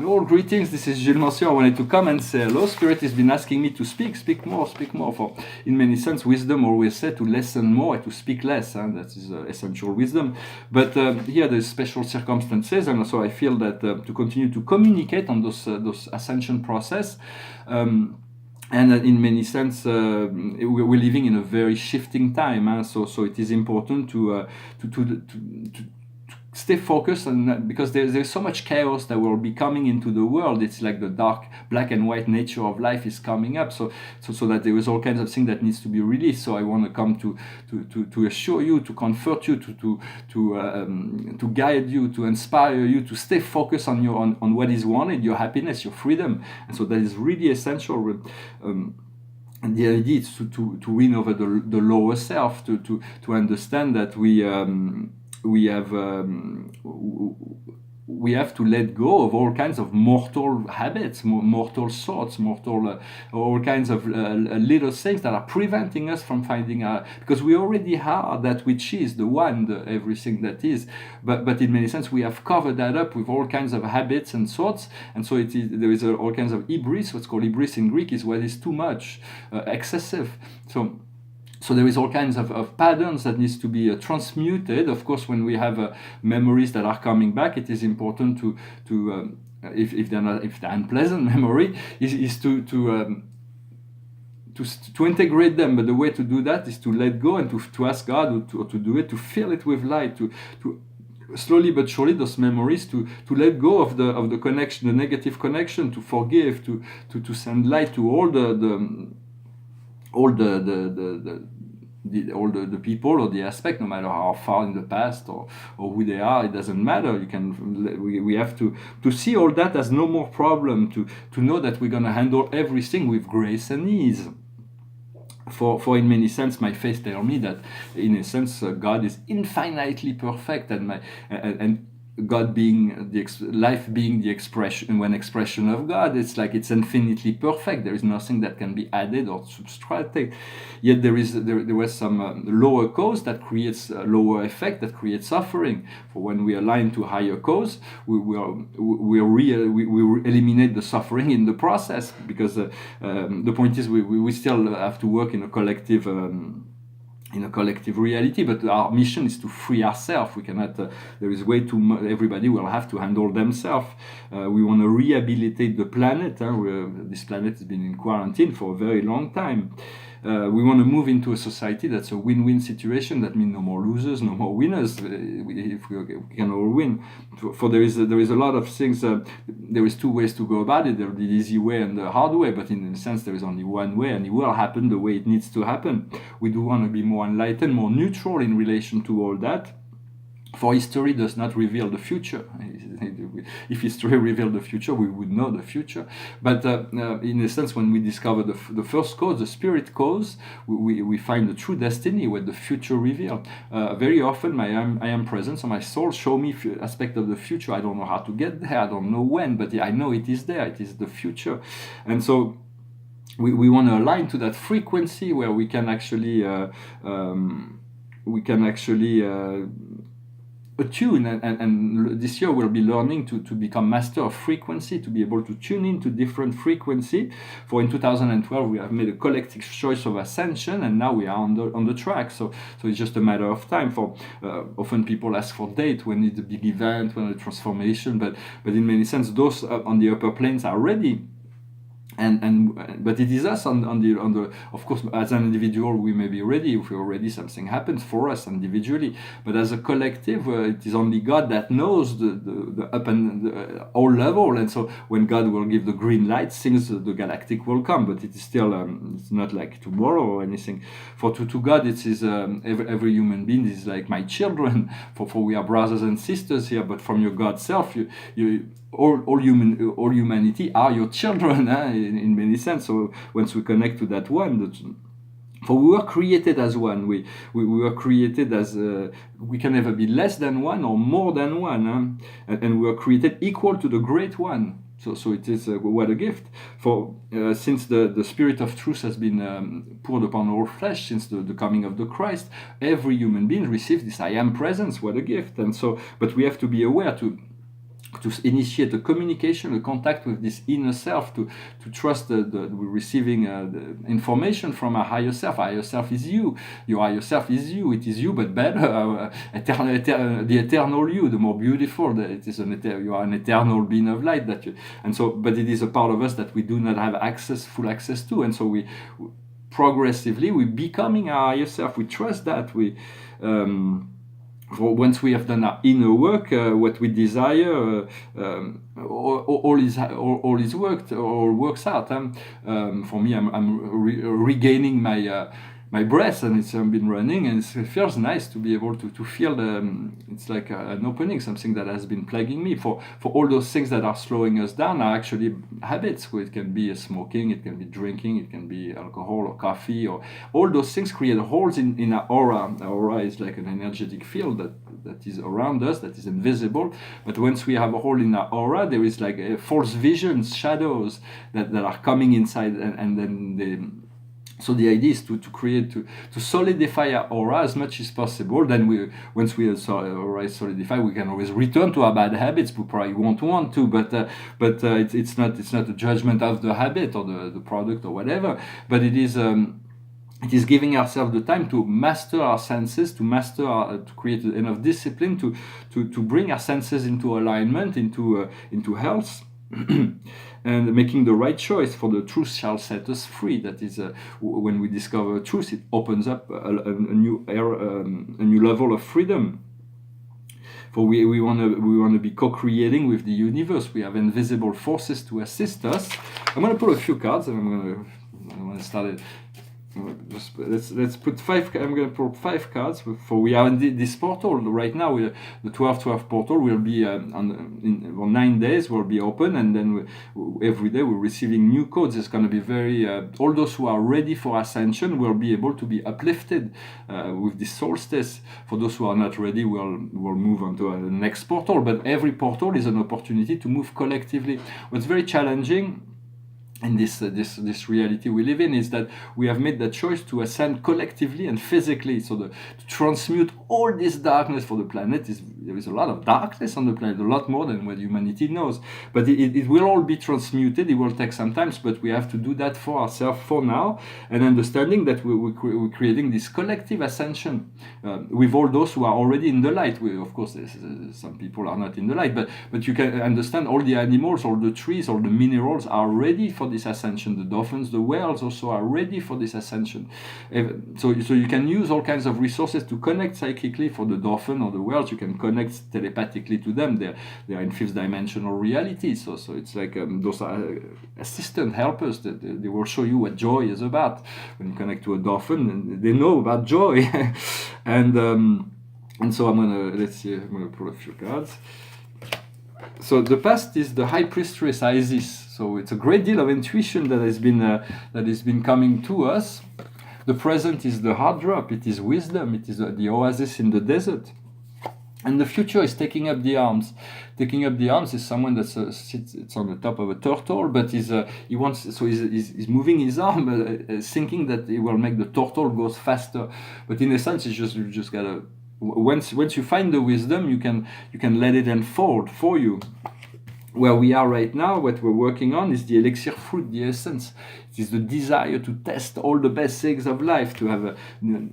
All greetings, this is Gilles Monsieur. I wanted to come and say hello. Spirit has been asking me to speak more. For, in many sense, wisdom always said to listen more and to speak less. That is essential wisdom. But here there's special circumstances, and so I feel that to continue to communicate on those ascension process. And in many sense, we're living in a very shifting time. So it is important to stay focused on that, because there's so much chaos that will be coming into the world. It's like the dark, black and white nature of life is coming up. So that there is all kinds of things that needs to be released. So I want to come to assure you, to comfort you, to guide you, to inspire you, to stay focused on what is wanted, your happiness, your freedom. And so that is really essential. And the idea is to win over the lower self, to understand that we have to let go of all kinds of mortal habits, mortal thoughts, all kinds of little things that are preventing us from finding because we already are that which is the one, everything that is. But in many sense, we have covered that up with all kinds of habits and thoughts, and so there is all kinds of hybris. What's called hybris in Greek is what is too much, excessive. So there is all kinds of patterns that needs to be transmuted. Of course, when we have memories that are coming back, it is important to if they're unpleasant memory, is to integrate them. But the way to do that is to let go and to ask God to do it, to fill it with light, to slowly but surely those memories to let go of the connection, the negative connection, to forgive, to send light to all the people or the aspect, no matter how far in the past or who they are, it doesn't matter. We have to see all that as no more problem, to know that we're going to handle everything with grace and ease. For in many sense, my faith tells me that in a sense God is infinitely perfect, and God being life being the expression of God, it's like it's infinitely perfect. There is nothing that can be added or subtracted. Yet there was some lower cause that creates a lower effect, that creates suffering. For when we align to higher cause, we eliminate the suffering in the process, because the point is we still have to work in a collective. In a collective reality, but our mission is to free ourselves. We cannot. There is way too much. Everybody will have to handle themselves. We want to rehabilitate the planet. This planet has been in quarantine for a very long time. We want to move into a society that's a win-win situation. That means no more losers, no more winners. If we can all win. For there is a lot of things. There is two ways to go about it. There's the easy way and the hard way. But in a sense, there is only one way, and it will happen the way it needs to happen. We do want to be more enlightened, more neutral in relation to all that. For history does not reveal the future. If history revealed the future, we would know the future. But in a sense, when we discover the first cause, the spirit cause, we find the true destiny, where the future revealed. Very often, I am present, so my soul show me aspect of the future. I don't know how to get there. I don't know when, but I know it is there. It is the future, and so. We want to align to that frequency where we can actually attune, and this year we'll be learning to become master of frequency, to be able to tune into different frequency. For in 2012 we have made a collective choice of ascension, and now we are on the track. So it's just a matter of time. For often people ask for date, when is the big event, when the transformation, but in many sense those on the upper planes are ready. But it is us on the of course, as an individual we may be ready. If we're ready, something happens for us individually, but as a collective it is only God that knows the up and all level. And so when God will give the green light, things the galactic will come, but it is still it's not like tomorrow or anything. For to God it is every human being is like my children, for we are brothers and sisters here. But from your God self, you all humanity are your children, in many sense. So once we connect to that one, for we were created as one. We were created as we can never be less than one or more than one, and we were created equal to the great one. So it is what a gift. For since the spirit of truth has been poured upon all flesh since the coming of the Christ, every human being receives this I am presence. What a gift! And so, but we have to be aware to initiate a communication, a contact with this inner self, to trust that we're receiving the information from our higher self. Our higher self is you. Your higher self is you. It is you, but better. The eternal you, the more beautiful. It is you are an eternal being of light. But it is a part of us that we do not have full access to, and so we progressively we're becoming our higher self. We trust that once we have done our inner work, what we desire, all works out. For me, I'm regaining my breath, and it's been running, and it feels nice to be able to feel it's like an opening, something that has been plaguing me. For all those things that are slowing us down are actually habits. It can be smoking, it can be drinking, it can be alcohol or coffee, or all those things create holes in our aura. Our aura is like an energetic field that is around us, that is invisible. But once we have a hole in our aura, there is like false visions, shadows that are coming inside, and then so the idea is to solidify our aura as much as possible. Then once we aura is solidified, we can always return to our bad habits. We probably won't want to, but it's not a judgment of the habit or the product or whatever. But it is giving ourselves the time to master our senses, to create enough discipline to bring our senses into alignment, into health. And making the right choice, for the truth shall set us free. That is, when we discover truth, it opens up a new level of freedom. For we want to be co-creating with the universe. We have invisible forces to assist us. I'm going to pull a few cards, and I'm going to start it. Let's put 5. I'm going to pull 5 cards. We are in this portal right now. The 12/12 portal will be on 9 days. Will be open, and then every day we're receiving new codes. It's going to be very. All those who are ready for ascension will be able to be uplifted with this solstice. For those who are not ready, we'll move on to the next portal. But every portal is an opportunity to move collectively. What's very challenging in this reality we live in is that we have made the choice to ascend collectively and physically. So to transmute all this darkness for the planet, there is a lot of darkness on the planet, a lot more than what humanity knows. But it will all be transmuted. It will take some time, but we have to do that for ourselves for now, and understanding that we're creating this collective ascension with all those who are already in the light. Of course, some people are not in the light, but you can understand all the animals, all the trees, all the minerals are ready for this ascension. The dolphins, the whales also are ready for this ascension. So you can use all kinds of resources to connect psychically. For the dolphin or the whales, you can connect telepathically to them. They are in 5th dimensional reality. So it's like those are assistant helpers that they will show you what joy is about. When you connect to a dolphin, they know about joy. and so I'm gonna pull a few cards. So the past is the High Priestess Isis. So it's a great deal of intuition that has been coming to us. The present is the heart drop. It is wisdom. It is the oasis in the desert. And the future is taking up the arms. Taking up the arms is someone that sits on the top of a turtle, but he's moving his arm, thinking that he will make the turtle go faster. But in essence, you just gotta. Once you find the wisdom, you can let it unfold for you. Where we are right now, what we're working on is the elixir fruit, the essence. It is the desire to test all the best things of life, to have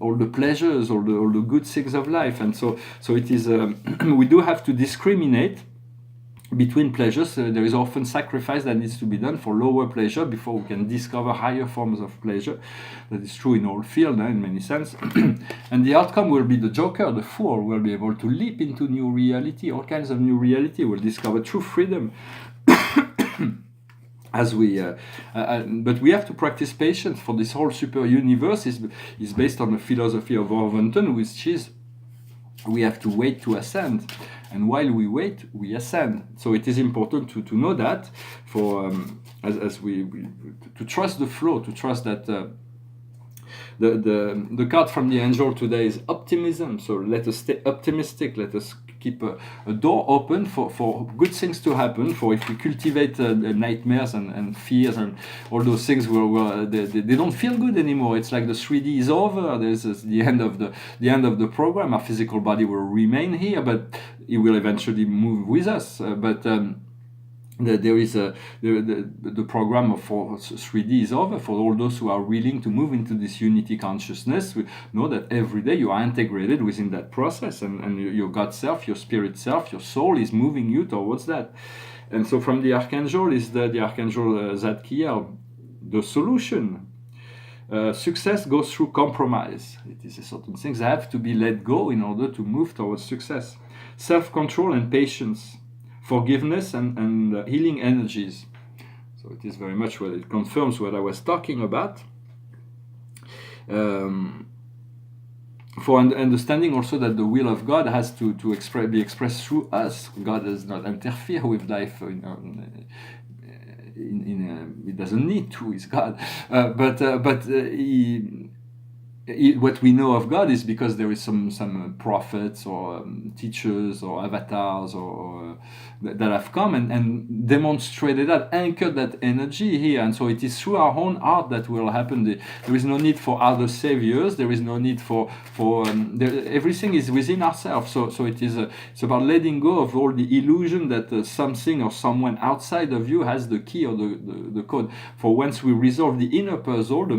all the pleasures, all the good things of life. And so it is. We do have to discriminate between pleasures. There is often sacrifice that needs to be done for lower pleasure before we can discover higher forms of pleasure. That is true in all fields, in many sense. And the outcome will be the joker, the fool, will be able to leap into new reality, all kinds of new reality, will discover true freedom. But we have to practice patience. For this whole super universe is based on the philosophy of Orvonton, which is we have to wait to ascend. And while we wait, we ascend. So it is important to know that, for as we to trust the flow, to trust that the card from the angel today is optimism. So let us stay optimistic. Let us keep a door open for good things to happen. For if we cultivate nightmares and fears and all those things, they don't feel good anymore. It's like the 3D is over. There's the end of the program. Our physical body will remain here, but it will eventually move with us. There is the program for 3D is over. For all those who are willing to move into this unity consciousness, we know that every day you are integrated within that process, and your God self, your spirit self, your soul is moving you towards that. And so from the Archangel is the Archangel Zadkiel, the solution. Success goes through compromise. It is certain things have to be let go in order to move towards success. Self-control and patience. Forgiveness and healing energies. So it is very much what it confirms what I was talking about. For understanding also that the will of God has to be expressed through us. God does not interfere with life. He doesn't need to. He's God, what we know of God is because there is some prophets or teachers or avatars or that have come and demonstrated that, anchored that energy here. And so it is through our own heart that will happen. There is no need for other saviors. There is no need for everything is within ourselves. So it's about letting go of all the illusion that something or someone outside of you has the key or the code. For once we resolve the inner puzzle, the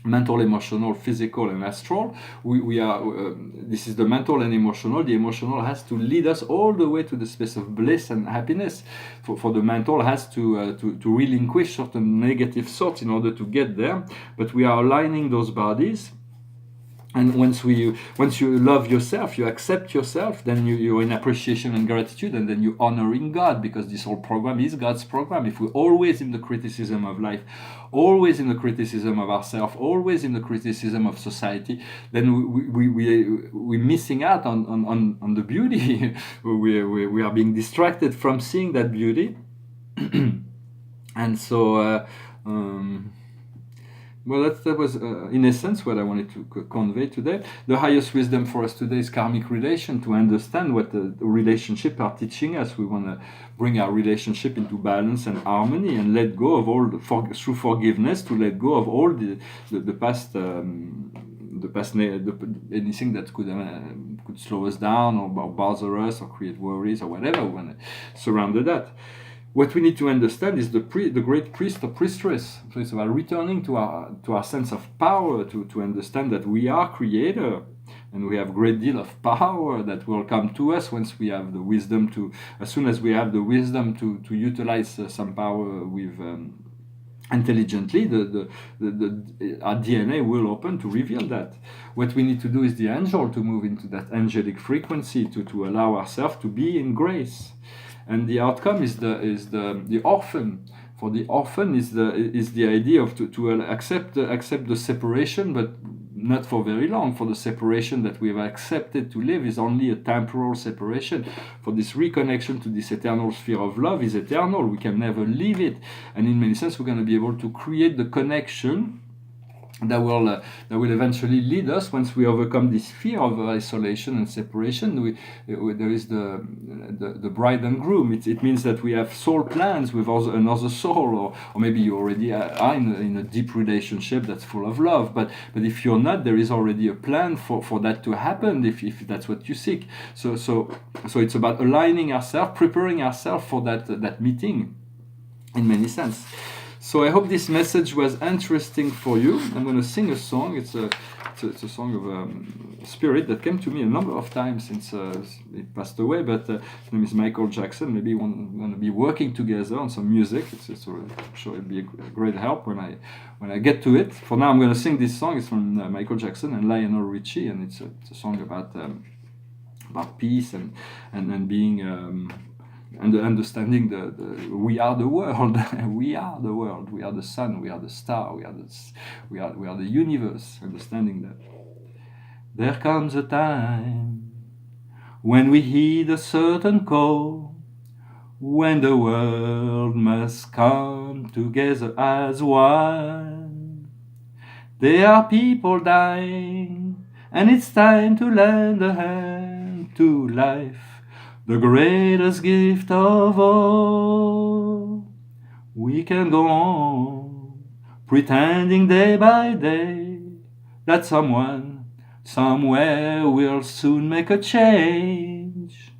mental, emotional, physical, and astral, we are this is the mental and emotional. The emotional has to lead us all the way to the space of bliss and happiness. For the mental has to relinquish certain negative thoughts in order to get there. But we are aligning those bodies. And once you love yourself, you accept yourself, then you're in appreciation and gratitude, and then you're honoring God, because this whole program is God's program. If we're always in the criticism of life, always in the criticism of ourselves, always in the criticism of society, then we're missing out on the beauty. we are being distracted from seeing that beauty. And so well, that was, in essence, what I wanted to convey today. The highest wisdom for us today is karmic relation, to understand what the relationship are teaching us. We want to bring our relationship into balance and harmony, and let go of all, through forgiveness, to let go of all the past, anything that could slow us down or bother us or create worries or whatever. We want to surrender that. What we need to understand is the great priest or priestess. So it's about returning to our sense of power, to understand that we are creator, and we have a great deal of power that will come to us once we have the wisdom as soon as we have the wisdom to utilize some power with intelligently, our DNA will open to reveal that. What we need to do is the angel, to move into that angelic frequency, to allow ourselves to be in grace. And the outcome is the orphan. For the orphan is the idea of to accept the separation, but not for very long. For the separation that we have accepted to live is only a temporal separation. For this reconnection to this eternal sphere of love is eternal. We can never leave it. And in many sense, we're going to be able to create the connection that will eventually lead us, once we overcome this fear of isolation and separation. There is the bride and groom. It means that we have soul plans with another soul, or maybe you already are in a deep relationship that's full of love. But if you're not, there is already a plan for that to happen, if that's what you seek. So it's about aligning ourselves, preparing ourselves for that meeting, in many sense. So I hope this message was interesting for you. I'm going to sing a song. It's a song of spirit that came to me a number of times since he passed away. But his name is Michael Jackson. Maybe we're going to be working together on some music. I'm sure it'll be a great help when I get to it. For now, I'm going to sing this song. It's from Michael Jackson and Lionel Richie, and it's a song about peace and being. And understanding we are the world, we are the world, we are the sun, we are the star, we are the universe. Understanding that there comes a time when we heed a certain call, when the world must come together as one. There are people dying, and it's time to lend a hand to life, the greatest gift of all. We can go on pretending day by day that someone somewhere will soon make a change.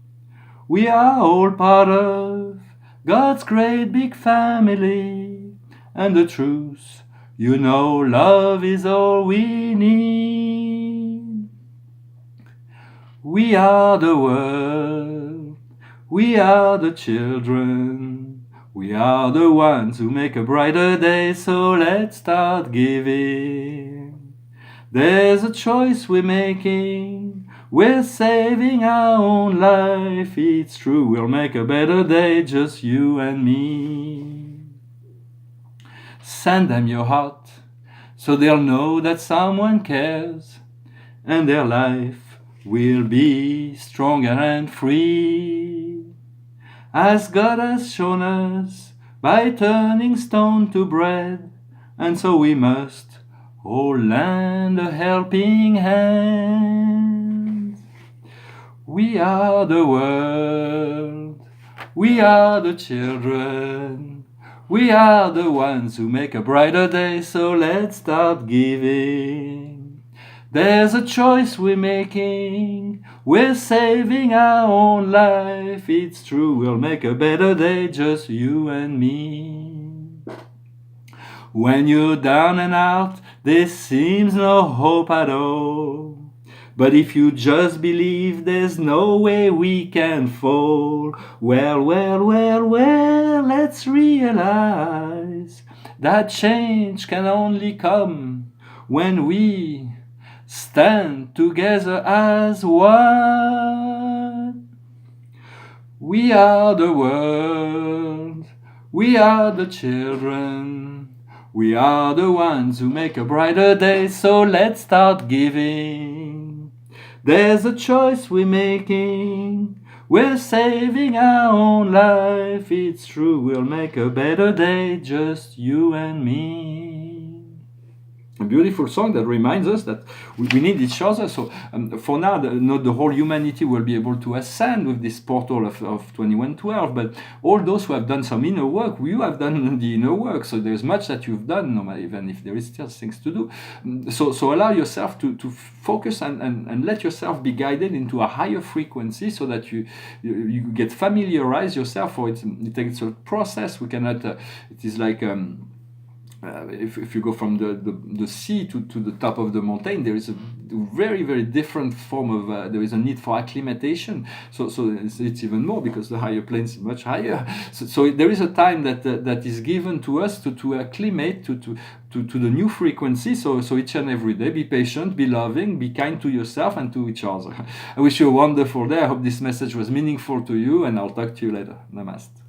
We are all part of God's great big family, and the truth, you know, love is all we need. We are the world, we are the children, we are the ones who make a brighter day, so let's start giving. There's a choice we're making, we're saving our own life. It's true, we'll make a better day, just you and me. Send them your heart, so they'll know that someone cares, and their life will be stronger and free, as God has shown us by turning stone to bread, and so we must all lend a helping hand. We are the world, we are the children, we are the ones who make a brighter day, so let's start giving. There's a choice we're making, we're saving our own life. It's true, we'll make a better day, just you and me. When you're down and out, there seems no hope at all. But if you just believe, there's no way we can fall. Well, let's realize that change can only come when we stand together as one. We are the world, we are the children, we are the ones who make a brighter day, so let's start giving. There's a choice we're making, we're saving our own life. It's true, we'll make a better day, just you and me. A beautiful song that reminds us that we need each other. So for now, not the whole humanity will be able to ascend with this portal of 2112, but all those who have done some inner work, you have done the inner work. So there's much that you've done, no matter, even if there is still things to do. So allow yourself to focus and let yourself be guided into a higher frequency, so that you get familiarized yourself. For it takes a process. We cannot. It is like. If you go from the sea to the top of the mountain, there is a very, very different form of, there is a need for acclimatation. So it's even more, because the higher planes are much higher. So there is a time that is given to us to acclimate to the new frequency. So each and every day, be patient, be loving, be kind to yourself and to each other. I wish you a wonderful day. I hope this message was meaningful to you, and I'll talk to you later. Namaste.